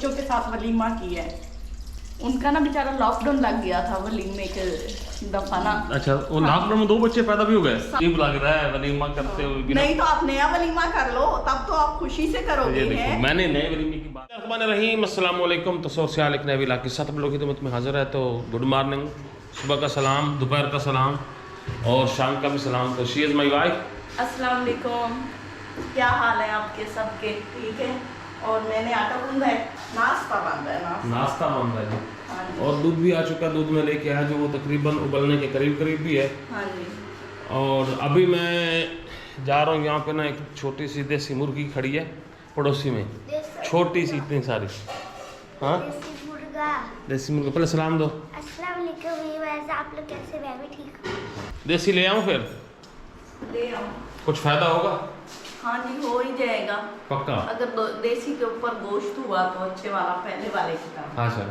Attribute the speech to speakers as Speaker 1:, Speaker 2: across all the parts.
Speaker 1: बच्चों के साथ वलीमा की है। उनका ना बेचारा लॉकडाउन लग गया था वलीमे के दफा ना।
Speaker 2: अच्छा, वो लॉकडाउन में 2 बच्चे पैदा भी हो गए। ये लग रहा है वलीमा करते हुए।
Speaker 1: नहीं तो आप नया वलीमा कर लो, तब तो आप खुशी से करोगे।
Speaker 2: ये देखो, मैंने नए वलीमे की बात। रहमान अस्सलाम वालेकुम। तो सोर से एक नए इलाके साथ आप लोगों की खिदमत में हाजिर है। तो गुड मॉर्निंग, सुबह का सलाम, दोपहर का सलाम और शाम का भी सलाम। तो शी इज़ माई वाइफ।
Speaker 1: अस्सलाम वालेकुम, क्या हाल है आपके सबके? ठीक है। और मैंने आटा गूंदा है, नाश्ता बन रहा है।
Speaker 2: नाश्ता बन रहा है जी।
Speaker 1: हाँ जी।
Speaker 2: और दूध भी आ चुका, दूध में लेके आया जो वो तकरीबन उबलने के करीब भी है।
Speaker 1: हाँ जी।
Speaker 2: और अभी मैं जा रहा हूँ, यहाँ पे ना एक छोटी सी देसी मुर्गी खड़ी है पड़ोसी में, छोटी सी इतनी सारी। हाँ, देसी मुर्गा। पहले सलाम दो।
Speaker 3: अस्सलाम वालेकुम, वैसे आप लोग कैसे? मैं भी ठीक हूँ।
Speaker 2: देसी ले आऊँ फिर?
Speaker 1: ले आओ।
Speaker 2: कुछ फायदा होगा?
Speaker 1: हाँ जी, हो ही जाएगा
Speaker 2: पक्का।
Speaker 1: अगर देसी के ऊपर गोश्त हुआ तो अच्छे वाला, पहले वाले की तरह।
Speaker 2: हाँ सर।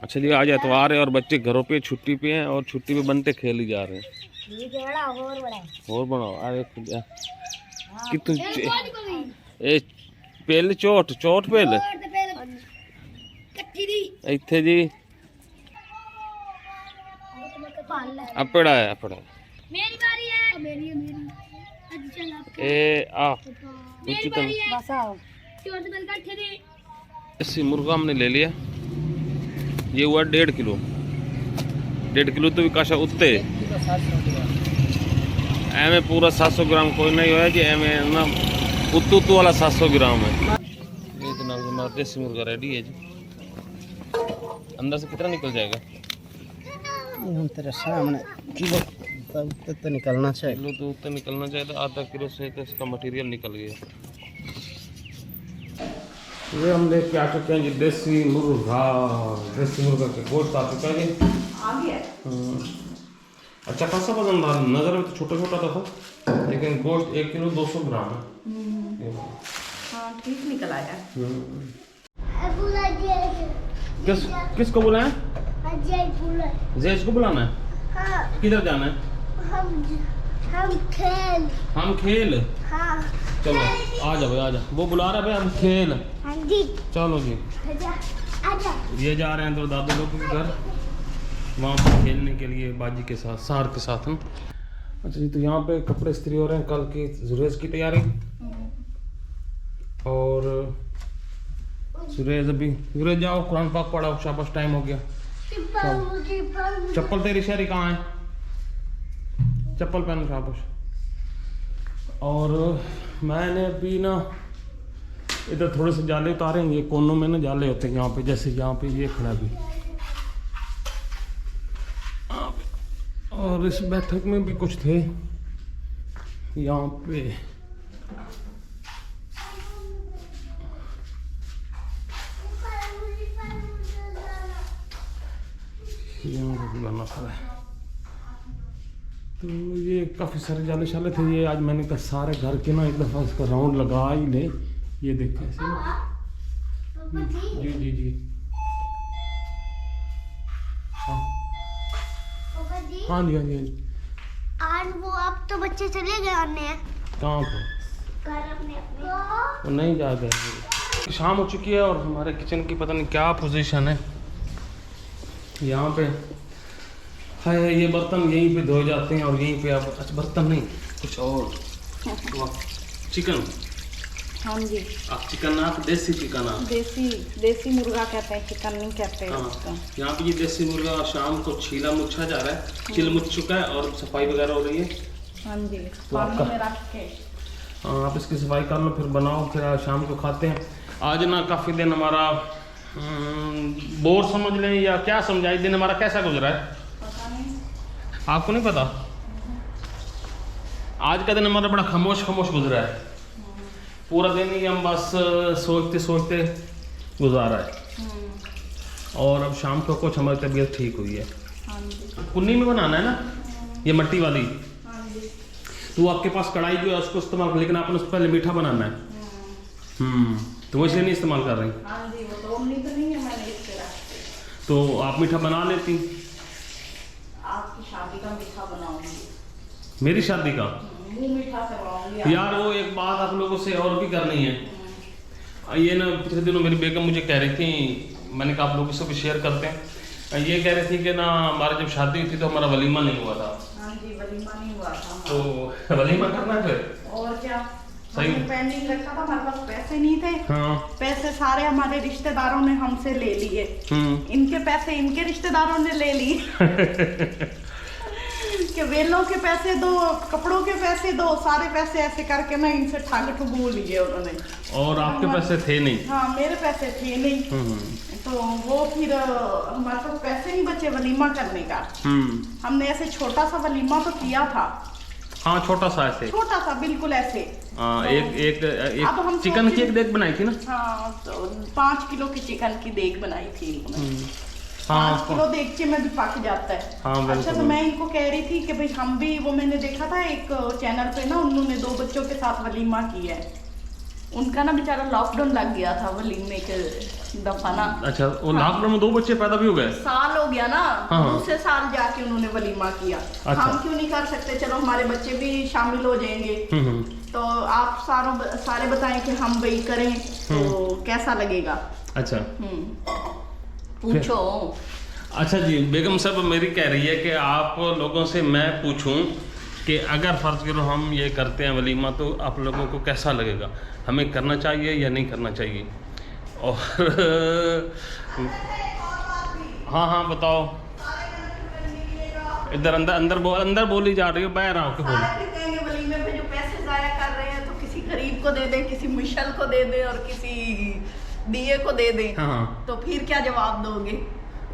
Speaker 2: अच्छा जी, आज एतवार है और बच्चे घरों पे छुट्टी पे हैं और छुट्टी पे बनते खेल ही जा रहे हैं।
Speaker 3: ये बड़ा और बड़ा
Speaker 2: और बनाओ। अरे कि तुम ए पहले चोट पहले इत्थे जी अपड़ा है अपड़ा।
Speaker 3: मेरी बारी है। मेरी
Speaker 2: ए आ
Speaker 3: तुम बस आओ। चोर से बलका ठे दे।
Speaker 2: इसी मुर्गा हमने ले लिया। ये हुआ 1.5 किलो। 1.5 किलो तो विकाशा उत्ते एम पूरा 700 ग्राम कोई नहीं होया जी। एम ना उत्तू वाला 700 ग्राम है। ये जनाब हमारा देसी मुर्गा रेडी है जी। अंदर से कितना निकल जाएगा?
Speaker 4: हम तेरे सामने किलो तो निकलना चाहिए।
Speaker 2: किलो तो उत्ते निकलना चाहिए। तो आधा किलो से तो इसका मटेरियल निकल गया। ये हम लेके आ चुके हैं जी देसी मुर्गा। देसी मुर्गा के गोश्त आ चुका है।
Speaker 1: आ गया।
Speaker 2: अच्छा खासा वजन था, नज़र में तो छोटा छोटा था लेकिन गोश्त 1 किलो 200 ग्राम है।
Speaker 1: हाँ, ठीक निकल आया।
Speaker 2: किसको बुलाएं? जैस को बुलाना है?
Speaker 3: हाँ,
Speaker 2: किधर जाना है? हम खेल।
Speaker 3: हाँ,
Speaker 2: चलो आ जाओ आ जाओ। वो बुला रहा है भाई, हम खेल।
Speaker 3: हाँ जी,
Speaker 2: चलो जी।
Speaker 3: आजा।
Speaker 2: ये जा रहे हैं तो दादू लोग के घर, वहाँ पर खेलने के लिए बाजी के साथ, सार के साथ हम। अच्छा जी, तो यहाँ पे कपड़े इस्त्री हो रहे हैं, कल की जुरेज की तैयारी। और जुरेज अभी जुरेज जाओ कुरान पाक पढ़ाओ, शाबाश टाइम हो गया। चप्पल तेरी शहरी कहाँ है? चप्पल पहनो, शाबाश। और मैंने अभी ना इधर थोड़े से जाले उतारे हैं। ये कोनों में ना जाले होते हैं यहाँ पे, जैसे यहाँ पे ये खड़ा भी। और इस बैठक में भी कुछ थे यहाँ पे। यहाँ पे भी बना पड़ा है। तो ये काफ़ी सारे जाले शाले थे। ये आज मैंने कहा सारे घर के ना एक दफ़ा इसका राउंड लगा ही ले। ये देखो ऐसे। जी जी जी। हाँ हाँ जी हाँ जी हाँ जी।
Speaker 3: आज वो अब तो बच्चे चले गए आने।
Speaker 2: कहाँ पे?
Speaker 3: घर अपने
Speaker 2: वो नहीं जा गए। शाम हो चुकी है और हमारे किचन की पता नहीं क्या पोजीशन है यहाँ पे है। ये बर्तन यहीं पे धोए जाते हैं और यहीं पे आप, अच्छा बर्तन नहीं कुछ और, चिकन।
Speaker 1: हाँ जी,
Speaker 2: आप चिकन आप देसी चिकन आप
Speaker 1: देसी मुर्गा कहते हैं, चिकन नहीं कहते हैं
Speaker 2: हाँ।
Speaker 1: उसको।
Speaker 2: यहाँ पे ये देसी मुर्गा शाम को छीला मुच्छा जा रहा है, छिल मुछ चुका है और सफाई वगैरह हो रही है।
Speaker 1: हाँ जी,
Speaker 2: तो
Speaker 1: पानी
Speaker 2: आपका-
Speaker 1: में रख के
Speaker 2: हाँ, आप इसकी सफाई कर लो फिर बनाओ, फिर आज शाम को खाते हैं। आज ना काफ़ी दिन हमारा बोर समझ लें या क्या समझाए, दिन हमारा कैसा गुजरा है
Speaker 1: पता नहीं।
Speaker 2: आपको नहीं पता? आज का दिन हमारा बड़ा खामोश गुजरा है। पूरा दिन ही हम बस सोचते सोचते गुजारा है। और अब शाम को कुछ हमारी तबीयत ठीक हुई है।
Speaker 1: हाँ जी।
Speaker 2: कुन्नी में बनाना है ना, ये मट्टी वाली।
Speaker 1: हाँ जी।
Speaker 2: तो आपके पास कढ़ाई जो है उसको इस्तेमाल, लेकिन आपने उससे पहले मीठा बनाना है। तो वो इसलिए नहीं इस्तेमाल कर रही।
Speaker 1: हाँ जी, वो तो उम्मीद नहीं है मैंने इस पे रख।
Speaker 2: तो आप मीठा बना लेती।
Speaker 1: आपकी शादी का मीठा बनाऊंगी।
Speaker 2: मेरी शादी का
Speaker 1: मुँह मीठा से बनाऊंगी।
Speaker 2: यार वो एक बात आप लोगों से और भी करनी है। ये ना पिछले दिनों मेरी बेगम मुझे कह रही थी, मैंने कहा आप लोगों से भी शेयर करते हैं, ये कह रही थी कि ना हमारी जब शादी हुई थी तो हमारा वलीमा नहीं हुआ था।
Speaker 1: हाँ जी, वलीमा नहीं हुआ था।
Speaker 2: तो वलीमा करना है फिर?
Speaker 1: और क्या,
Speaker 2: सही।
Speaker 1: हमने पेंडिंग रखा था, हमारे पास पैसे नहीं थे।
Speaker 2: हाँ।
Speaker 1: पैसे सारे हमारे रिश्तेदारों ने हमसे ले लिए। इनके पैसे इनके रिश्तेदारों ने ले लिए कि वेलों के पैसे दो, कपड़ों के पैसे दो, सारे पैसे ऐसे करके ना इनसे ठग ठगू लिए उन्होंने।
Speaker 2: और आपके पैसे थे नहीं?
Speaker 1: हाँ, मेरे पैसे थे नहीं। तो वो फिर हमारे पास पैसे नहीं बचे वलीमा करने का। हमने ऐसे छोटा सा वलीमा तो किया था।
Speaker 2: हाँ, छोटा सा ऐसे,
Speaker 1: छोटा सा बिल्कुल ऐसे।
Speaker 2: तो एक चिकन की एक देग बनाई थी ना?
Speaker 1: हाँ, तो 5 किलो की चिकन की देग बनाई थी उन्होंने। 5 किलो देगचे में भी पक जाता है।
Speaker 2: हाँ,
Speaker 1: अच्छा, तो मैं इनको कह रही थी कि भाई हम भी, वो मैंने देखा था एक चैनल पे ना, उन्होंने 2 बच्चों के साथ वलीमा किया है। उनका ना बेचारा लॉकडाउन लग गया था वलीमे के दफा ना।
Speaker 2: अच्छा, वो लॉकडाउन में 2 बच्चे पैदा भी हो गए?
Speaker 1: साल हो गया ना।
Speaker 2: हाँ।
Speaker 1: दूसरे साल जाके उन्होंने वलीमा किया।
Speaker 2: अच्छा।
Speaker 1: हम क्यों नहीं कर सकते? चलो हमारे बच्चे भी शामिल हो जाएंगे। तो आप सारे बताएं कि हम वही करें तो कैसा लगेगा?
Speaker 2: अच्छा,
Speaker 1: पूछो।
Speaker 2: अच्छा जी, बेगम साहब मेरी कह रही है कि आप लोगों से मैं पूछूं कि अगर फ़र्ज़ करो हम ये करते हैं वलीमा तो आप लोगों को कैसा लगेगा, हमें करना चाहिए या नहीं करना चाहिए? और हाँ बताओ। इधर अंदर बोली जा रही हो, बाहर आओ के बोलो।
Speaker 1: कहेंगे वलीमे पे जो पैसे ज़ाया कर रहे हैं तो किसी गरीब को दे दें, किसी मुशल को दे दें और किसी दिए को दे दें।
Speaker 2: हाँ।
Speaker 1: तो फिर क्या जवाब दोगे?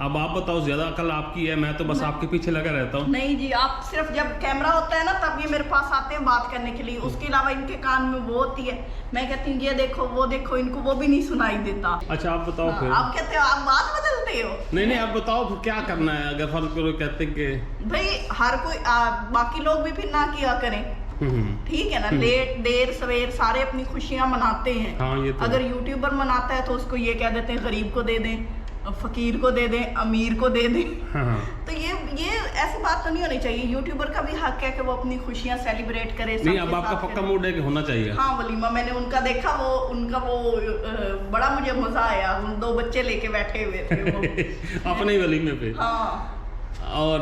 Speaker 2: अब आप बताओ, ज्यादा अकल आपकी है, मैं तो बस आपके पीछे लगा रहता हूँ।
Speaker 1: नहीं जी, आप सिर्फ जब कैमरा होता है ना तब ये मेरे पास आते हैं बात करने के लिए, उसके अलावा इनके कान में वो होती है, मैं कहती हूँ ये देखो वो देखो, इनको वो भी नहीं सुनाई देता।
Speaker 2: अच्छा, आप बताओ। फिर
Speaker 1: आप कहते हो, आप बात बदलते हो।
Speaker 2: नहीं, आप बताओ फिर क्या करना है अगर फर्ज करो कहते कि
Speaker 1: भाई हर कोई बाकी लोग भी फिर ना किया करें, ठीक है ना। लेट देर सवेर सारे अपनी खुशियां मनाते हैं।
Speaker 2: हाँ, ये तो
Speaker 1: अगर यूट्यूबर मनाता है तो उसको ये कह देते हैं गरीब को दे दें, फकीर को दे दें, अमीर को दे दें। तो ये ऐसी बात तो नहीं होनी चाहिए। यूट्यूबर का भी हक है कि वो अपनी खुशियां सेलिब्रेट करे।
Speaker 2: नहीं, अब आपका पक्का मूड है कि होना चाहिए।
Speaker 1: हाँ, वलीमा मैंने उनका देखा, उनका बड़ा मुझे मजा आया। उन 2 बच्चे लेके बैठे हुए थे वो
Speaker 2: अपने ही वलीमे पे।
Speaker 1: हाँ।
Speaker 2: और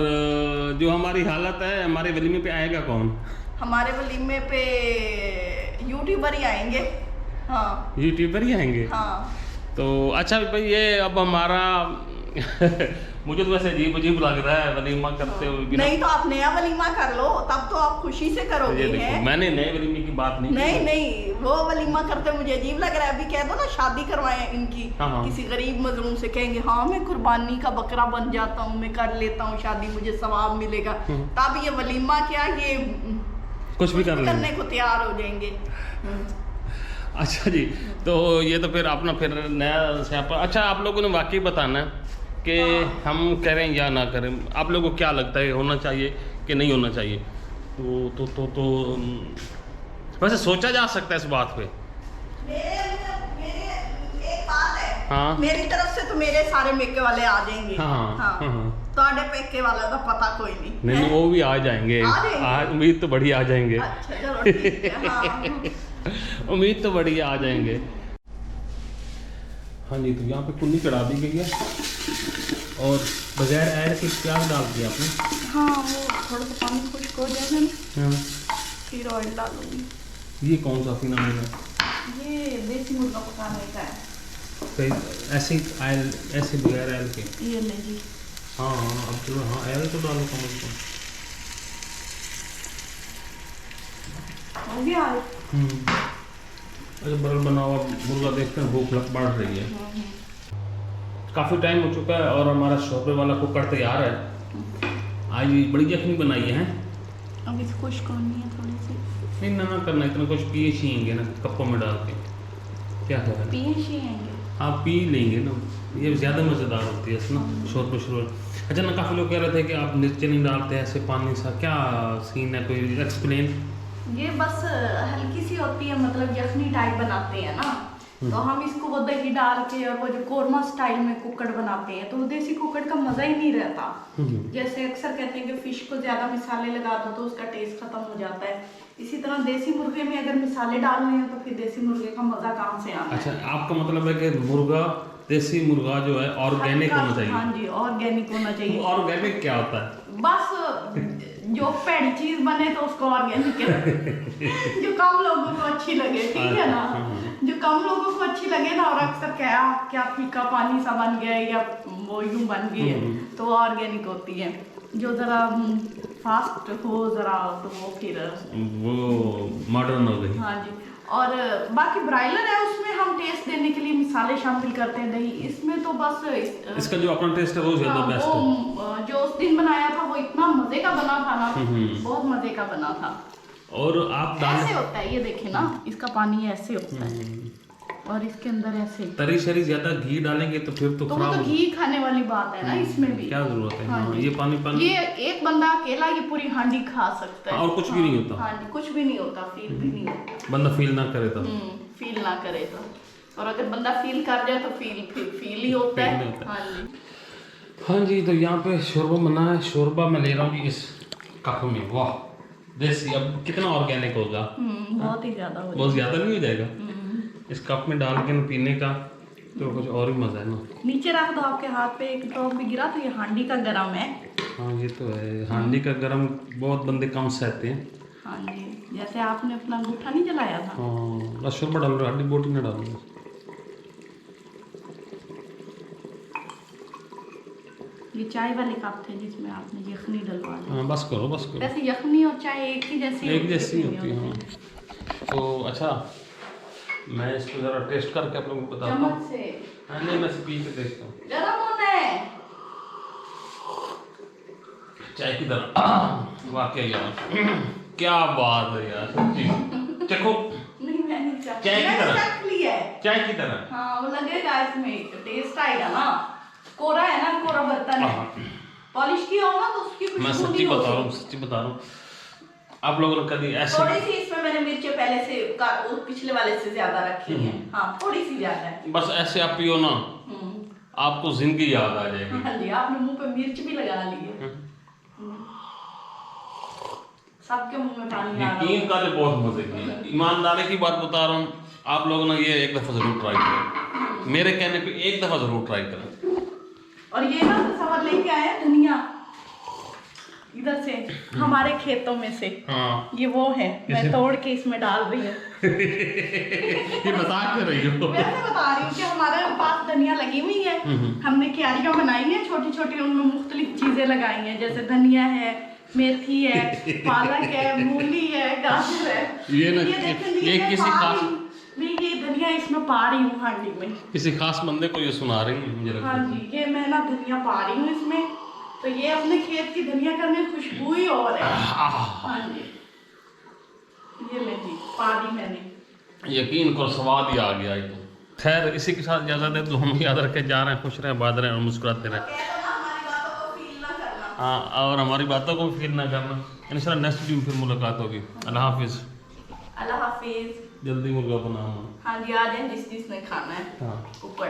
Speaker 2: जो हमारी हालत है, हमारे वलीमे पे आएगा कौन? हमारे
Speaker 1: वलीमे पे यूट्यूबर ही आएंगे। हाँ,
Speaker 2: यूट्यूबर ही आएंगे।
Speaker 1: हाँ।
Speaker 2: तो अच्छा भाई, ये अब हमारा मुझे तो वैसे अजीब लग रहा है वलीमा करते हुए।
Speaker 1: नहीं तो आप नया वलीमा कर लो, तब तो आप खुशी से करोगे। हैं?
Speaker 2: मैंने नए वलीमे की बात
Speaker 1: नहीं, वो वलीमा करते मुझे अजीब लग रहा है। अभी कह दो ना शादी करवाए इनकी।
Speaker 2: हाँ।
Speaker 1: किसी गरीब मजलूम से कहेंगे हाँ मैं कुर्बानी का बकरा बन जाता हूँ, मैं कर लेता हूँ शादी, मुझे सवाब मिलेगा। तब ये वलीमा क्या, ये
Speaker 2: कुछ भी
Speaker 1: करने को तैयार हो जाएंगे।
Speaker 2: अच्छा जी, तो ये तो फिर अपना फिर नया स्यापा। अच्छा, आप लोगों ने वाकई बताना है कि हम करें या ना करें, आप लोगों को क्या लगता है होना चाहिए कि नहीं होना चाहिए? तो वैसे सोचा जा सकता है इस बात पे।
Speaker 1: मेरे एक बात है।
Speaker 2: हाँ।
Speaker 1: मेरी तरफ से तो मेरे सारे मेके वाले आ जाएंगे।
Speaker 2: हाँ।
Speaker 1: तो पेके वाला का पता कोई
Speaker 2: नहीं, वो भी आ जाएंगे। उम्मीद तो बड़ी आ जाएंगे।
Speaker 1: अच्छा, चलो ठीक है। हाँ।
Speaker 2: उम्मीद तो बढ़िया आ जाएंगे। हाँ जी, तो यहाँ पे कुन्नी चढ़ा दी गई है और बगैर ऐड के प्याज डाल दिया आपने।
Speaker 1: हाँ, वो थोड़ा सा पानी खुश्क हो जाएगा ना, फिर ऑयल डालूंगी।
Speaker 2: ये कौन सा फिना है?
Speaker 1: ये देसी मुर्गा पकाने का है।
Speaker 2: तो ऐसे बगैर ऐड के
Speaker 1: ये ले जी।
Speaker 2: हाँ, अब चलो। हाँ, ऐड तो डालो कम से कम।
Speaker 1: हो गया।
Speaker 2: अच्छा, बरल बना हुआ मुर्गा देखते हैं, भूख बढ़ रही है। काफ़ी टाइम हो चुका है और हमारा शोरबे वाला कुकर तैयार है। आज बड़ी यखनी बनाई है।
Speaker 1: अब इसको खुश्क होनी है थोड़ी सी।
Speaker 2: नहीं ना करना, इतना कुछ पिए छीएंगे ना कप्पों में डाल के। क्या कह रहे हैं?
Speaker 1: पिए छीएंगे।
Speaker 2: हाँ, पी लेंगे ना, ये ज़्यादा मज़ेदार होती है ना शोरबे। अच्छा ना, काफ़ी लोग कह रहे थे कि आप मिर्च नहीं डालते ऐसे पानी सा, क्या सीन है, कोई एक्सप्लेन?
Speaker 1: ये बस हल्की सी होती है, मतलब यखनी टाइप बनाते हैं ना, तो हम इसको वो दही डाल के और वो जो कोरमा स्टाइल में कुकड़ बनाते हैं, तो वो देसी कुकड़ का मजा ही नहीं रहता। जैसे अक्सर कहते हैं कि फिश को ज्यादा मसाले लगा दो तो उसका टेस्ट खत्म हो जाता है, इसी तरह देसी मुर्गे में अगर मसाले डालने हैं तो फिर देसी मुर्गे का मजा कहाँ से आना है।
Speaker 2: अच्छा, आपका मतलब है कि मुर्गा, देसी मुर्गा जो है ऑर्गेनिक होना चाहिए।
Speaker 1: हाँ जी, ऑर्गेनिक होना चाहिए।
Speaker 2: ऑर्गेनिक क्या होता है?
Speaker 1: बस जो पैड़ी चीज बने तो उसको ऑर्गेनिक है। जो कम लोगों को अच्छी लगे, ठीक है ना, जो कम लोगों को अच्छी लगे ना, और अक्सर क्या फीका पानी सा बन गया या वो यूं बन गई है तो वो ऑर्गेनिक होती है। जो जरा फास्ट हो जरा तो वो फिर
Speaker 2: वो मॉडर्न हो गई।
Speaker 1: हाँ जी। और बाकी ब्रायलर है, उसमें हम टेस्ट देने के लिए मसाले शामिल करते हैं दही, इसमें तो बस
Speaker 2: इसका जो अपना टेस्ट है वो ज्यादा बेस्ट है।
Speaker 1: वो जो उस दिन बनाया था वो इतना मजे का बना था ना, बहुत मजे का बना था।
Speaker 2: और आप
Speaker 1: ऐसे होता है, ये देखे ना, इसका पानी ऐसे होता है और इसके अंदर ऐसे
Speaker 2: तरी शरी ज्यादा घी डालेंगे तो फिर तो
Speaker 1: वो
Speaker 2: खराब
Speaker 1: तो घी खाने वाली बात है ना इसमें भी।
Speaker 2: क्या जरूरत है।
Speaker 1: हाँ जी।
Speaker 2: ये पानी
Speaker 1: ये एक बंदा अकेला ये पूरी हांडी खा सकता है
Speaker 2: और कुछ भी नहीं होता।
Speaker 1: हाँ जी, कुछ भी नहीं होता, फील भी नहीं होता,
Speaker 2: बंदा फील ना करे तो।
Speaker 1: फील ना करे तो, और अगर बंदा फील कर जाए तो फील ही होता है। हाँ जी।
Speaker 2: हाँ जी, तो यहाँ पे शोरबा बना है। शोरबा मैं ले रहा हूँ इस कप में। वाह, देसी। अब कितना ऑर्गेनिक होगा?
Speaker 1: बहुत ही ज्यादा हो
Speaker 2: बहुत ज्यादा नहीं हो जाएगा? इस कप में डाल के पीने का तो कुछ और ही मजा है ना।
Speaker 1: नीचे रख दो, आपके हाथ पे एक ड्रॉप भी गिरा तो ये हांडी का गरम है।
Speaker 2: हाँ ये तो है, हांडी का गरम बहुत बंदे कम सहते हैं।
Speaker 1: हाँ जी, जैसे आपने अपना अंगूठा नहीं जलाया था।
Speaker 2: हाँ, बस शोरबा डाल रहा, हड्डी बोटी ना डालूंगा।
Speaker 1: ये चाय वाले कप थे जिसमें आपने यखनी डलवा दी।
Speaker 2: हाँ बस करो, बस करो।
Speaker 1: वैसे यखनी और चाय एक ही जैसी
Speaker 2: होती है। हाँ। तो अच्छा, मैं इसको जरा टेस्ट करके आप लोगों को बताता हूँ।
Speaker 1: चम्मच से।
Speaker 2: हाँ नहीं, मैं पी के देखता हूँ।
Speaker 1: गरम होना है
Speaker 2: चाय की तरह। वाकई यार क्या बात है यार, सच्ची। चखो।
Speaker 1: नहीं, मैं नहीं चाहती।
Speaker 2: चाय की तरह।
Speaker 1: चख ली है।
Speaker 2: चाय की तरह।
Speaker 1: हाँ, वो लगेगा इसमें टेस्ट आएगा ना। कोरा है ना, कोरा बर्तन है, पॉलिश किया हो ना तो उसकी खुशबू
Speaker 2: मैं सच्ची बता रहा हूँ, सच्ची बता रहा हूँ। आप लोगों ने कभी ऐसे
Speaker 1: थोड़ी सी इसमें मैंने मिर्चें पहले से पिछले वाले से ज्यादा रखी हैं। हाँ, थोड़ी सी ज्यादा है।
Speaker 2: बस ऐसे आप पियो ना, आपको जिंदगी याद आ जाएगी।
Speaker 1: हाँ जी, आपने मुंह पे मिर्च भी लगा ली है। सबके मुंह में पानी आ रहा है।
Speaker 2: यकीन का तो बहुत मजे की, ईमानदारी की बात बता रहा हूँ। आप लोगों ने ये एक दफा जरूर ट्राई करें, मेरे कहने पे एक दफा जरूर ट्राई करें।
Speaker 1: और ये ना सवाल लेके आए धनिया इधर से, हमारे खेतों में से।
Speaker 2: हाँ।
Speaker 1: ये वो है, मैं तोड़ के इसमें डाल रही हूँ।
Speaker 2: ये बता क्यों रही हो?
Speaker 1: वैसे बता रही हूँ कि हमारे पास धनिया लगी हुई है, हमने क्यारियां बनाई हैं छोटी छोटी, उनमें मुख्तलिफ चीजें लगाई हैं, जैसे धनिया है, मेथी है, पालक है, मूली है, गाजर है।
Speaker 2: ये ना,
Speaker 1: देखें,
Speaker 2: ये किसी खास,
Speaker 1: मैं ये धनिया इसमें पा रही हूँ हांडी में।
Speaker 2: किसी खास बंदे को ये सुना रही है मुझे लगता है।
Speaker 1: हाँ जी, ये मैं ना धनिया पा रही हूँ इसमें, तो ये अपने खेत की धनिया करने खुशबू ही और है। हाँ जी, ये ले जी, पा दी मैंने।
Speaker 2: यकीन करो स्वाद ही आ गया ये तो। खैर इसी के साथ इजाजत है, तो हम याद रख के जा रहे हैं, खुश रहें, बात रहें और मुस्कुराते रहें। हाँ, और हमारी बातों को फील ना करना। इंशाल्लाह नेक्स्ट वीडियो में फिर मुलाकात होगी। अल्लाह हाफिज।
Speaker 1: अल्लाह हाफिज।
Speaker 2: जल्दी मुर्गा बनाना।
Speaker 1: हाँ जी, आ जाए जिसने खाना है।
Speaker 2: हाँ।
Speaker 1: ऊपर